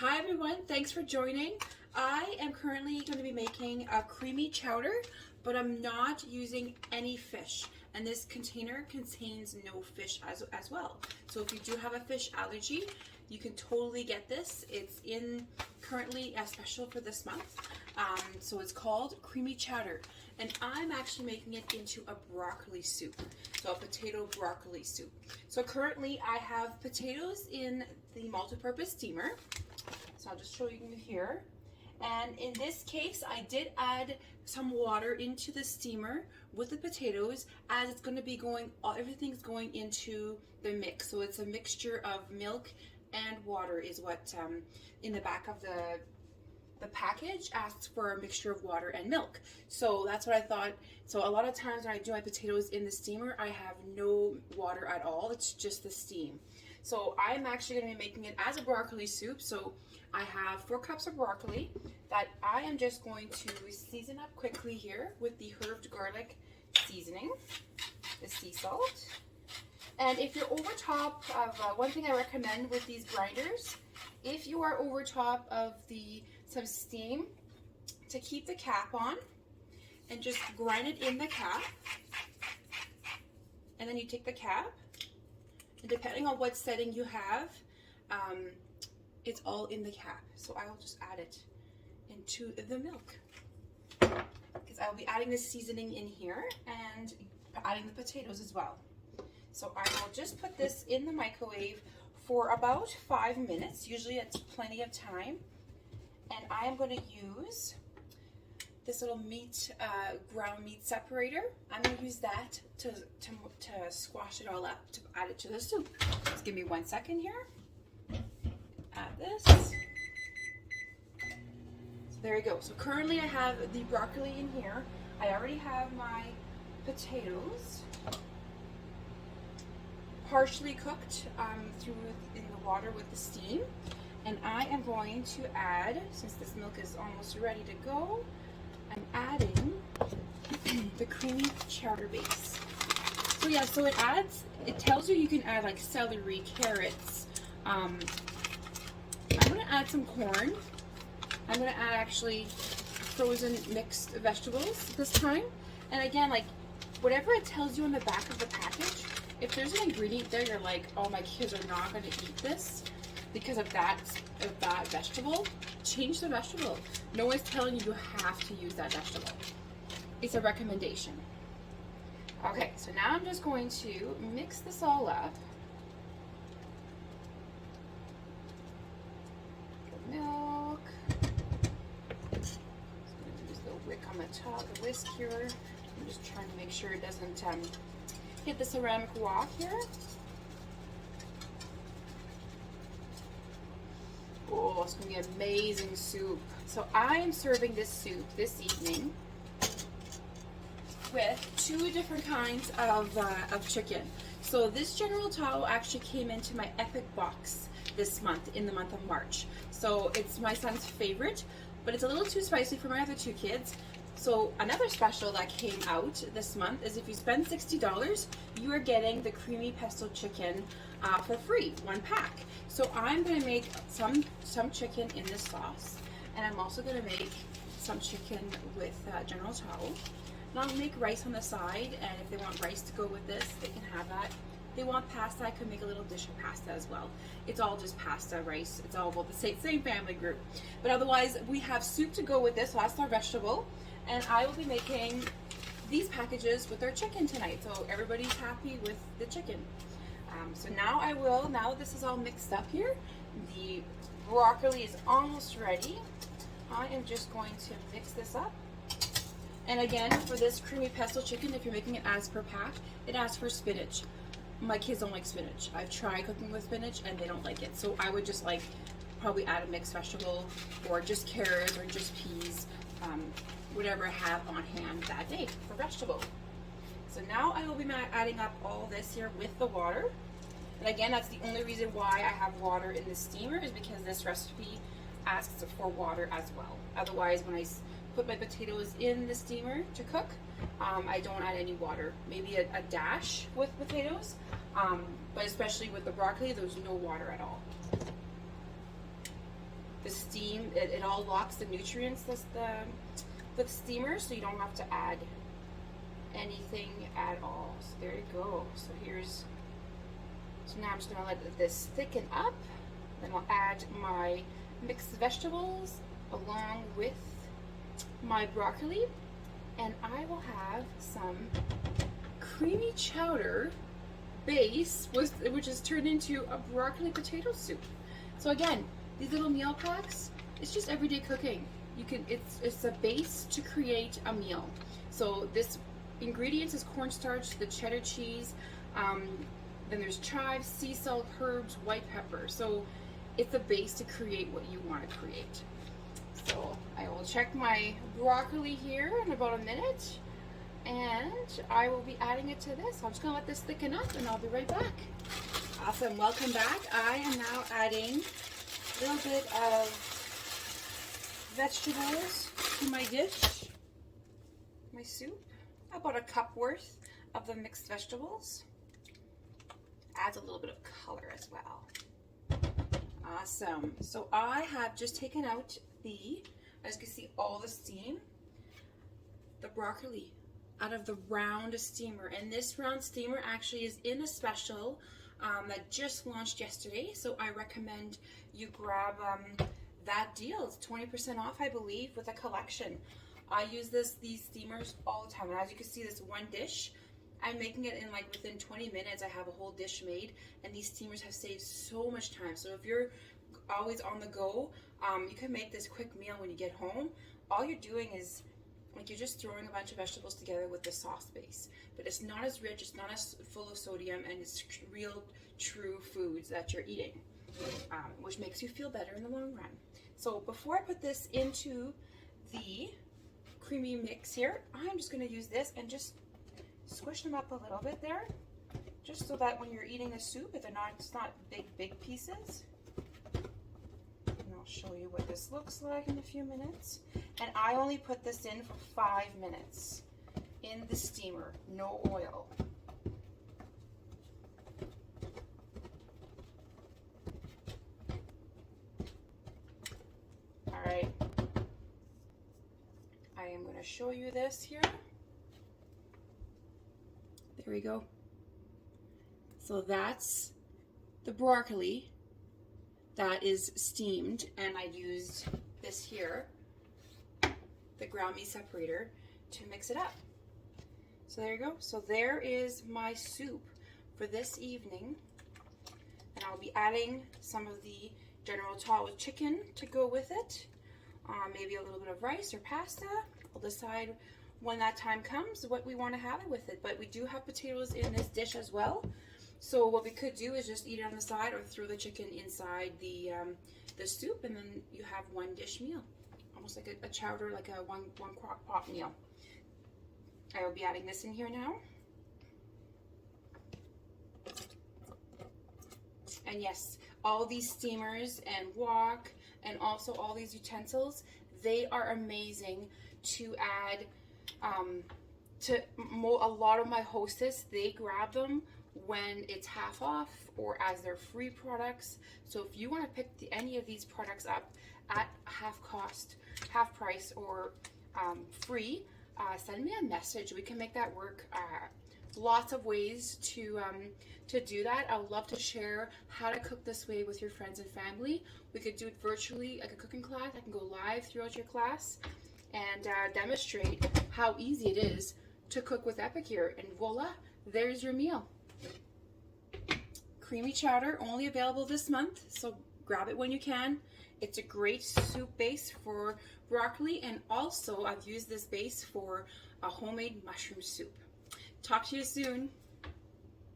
Hi everyone, thanks for joining. I am currently going to be making a creamy chowder, but I'm not using any fish. And this container contains no fish as well. So if you do have a fish allergy, you can totally get this. It's in currently a special for this month. So it's called creamy chowder. And I'm actually making it into a broccoli soup. So a potato broccoli soup. So currently I have potatoes in the multi-purpose steamer. So I'll just show you here. And in this case, I did add some water into the steamer with the potatoes, as it's going to be going, everything's going into the mix. So it's a mixture of milk and water is what in the back of the package asks for a mixture of water and milk. So that's what I thought. So a lot of times when I do my potatoes in the steamer, I have no water at all. It's just the steam. So I'm actually going to be making it as a broccoli soup. So I have 4 cups of broccoli that I am just going to season up quickly here with the herbed garlic seasoning, the sea salt. And if you're over top of, one thing I recommend with these grinders, if you are over top of some steam, to keep the cap on and just grind it in the cap. And then you take the cap, and depending on what setting you have, it's all in the cap. So I will just add it into the milk, because I will be adding the seasoning in here and adding the potatoes as well. So I will just put this in the microwave for about 5 minutes. Usually it's plenty of time. And I am going to use this little ground meat separator. I'm going to use that to squash it all up, to add it to the soup. Just give me 1 second here. Add this. So there you go. So currently I have the broccoli in here. I already have my potatoes partially cooked through in the water with the steam. And I am going to add, since this milk is almost ready to go, I'm adding the creamy chowder base. So yeah, so it tells you can add like celery, carrots. I'm gonna add some corn. I'm gonna add actually frozen mixed vegetables this time. And again, like whatever it tells you on the back of the package, if there's an ingredient there you're like, oh, my kids are not gonna eat this because of that vegetable, change the vegetable. No one's telling you have to use that vegetable. It's a recommendation. Okay, so now I'm just going to mix this all up. Milk. Just going to use the wick on the top, the whisk here. I'm just trying to make sure it doesn't hit the ceramic wok here. Oh, it's going to be amazing soup. So I am serving this soup this evening with 2 different kinds of chicken. So this General Tao actually came into my Epic box this month, in the month of March. So it's my son's favorite, but it's a little too spicy for my other 2 kids. So another special that came out this month is if you spend $60, you are getting the creamy pesto chicken for free, 1 pack. So I'm going to make some chicken in this sauce, and I'm also going to make some chicken with General Tao. And I'll make rice on the side, and if they want rice to go with this, they can have that. If they want pasta, I could make a little dish of pasta as well. It's all just pasta, rice. It's all about the same family group. But otherwise, we have soup to go with this, so that's our vegetable. And I will be making these packages with our chicken tonight, so everybody's happy with the chicken. So now now that this is all mixed up here, the broccoli is almost ready. I am just going to mix this up. And again, for this creamy pesto chicken, if you're making it as per pack, it asks for spinach. My kids don't like spinach. I've tried cooking with spinach and they don't like it. So I would just probably add a mixed vegetable, or just carrots, or just peas, whatever I have on hand that day for vegetable. So now I will be adding up all this here with the water. And again, that's the only reason why I have water in the steamer, is because this recipe asks for water as well. Otherwise, when I put my potatoes in the steamer to cook, I don't add any water. Maybe a dash with potatoes, but especially with the broccoli, there's no water at all. the steam, it all locks the nutrients, the steamer, so you don't have to add anything at all. So there you go. So now I'm just gonna let this thicken up. Then I'll add my mixed vegetables along with my broccoli, and I will have some creamy chowder base, which is turned into a broccoli potato soup. So again, these little meal packs, it's just everyday cooking. It's a base to create a meal. So this ingredients is cornstarch, the cheddar cheese, then there's chives, sea salt, herbs, white pepper. So it's a base to create what you want to create. So I will check my broccoli here in about a minute, and I will be adding it to this. I'm just gonna let this thicken up and I'll be right back. Awesome, welcome back. I am now adding a little bit of vegetables to my dish, my soup. About a cup worth of the mixed vegetables. Adds a little bit of color as well. Awesome. So I have just taken out as you can see, all the steam, the broccoli out of the round steamer. And this round steamer actually is in a special that just launched yesterday. So I recommend you grab that deal. It's 20% off, I believe, with a collection. I use these steamers all the time. And as you can see, this one dish, I'm making it in like within 20 minutes. I have a whole dish made, and these steamers have saved so much time. So if you're always on the go, you can make this quick meal when you get home. All you're doing is like you're just throwing a bunch of vegetables together with the sauce base, but it's not as rich, it's not as full of sodium, and it's real, true foods that you're eating, which makes you feel better in the long run. So before I put this into the creamy mix here, I'm just going to use this and just squish them up a little bit there, just so that when you're eating the soup, it's not big pieces. And I'll show you what this looks like in a few minutes. And I only put this in for 5 minutes in the steamer, no oil. All right. I am going to show you this here. There we go. So that's the broccoli that is steamed, and I used this here, the ground meat separator, to mix it up. So there you go. So there is my soup for this evening, and I'll be adding some of the General Tso with chicken to go with it. Maybe a little bit of rice or pasta. We'll decide when that time comes what we want to have it with it. But we do have potatoes in this dish as well. So what we could do is just eat it on the side, or throw the chicken inside the soup, and then you have one dish meal, almost like a chowder, like a one crock pot meal. I will be adding this in here now. And yes, all these steamers and wok, and also all these utensils, they are amazing to add a lot of my hostess, they grab them when it's half off or as they're free products. So if you want to pick any of these products up at half cost, half price, or free, send me a message. We can make that work. Lots of ways to do that. I would love to share how to cook this way with your friends and family. We could do it virtually, like a cooking class. I can go live throughout your class and demonstrate how easy it is to cook with Epic here. And voila, there's your meal. Creamy chowder, only available this month, so grab it when you can. It's a great soup base for broccoli, and also I've used this base for a homemade mushroom soup. Talk to you soon.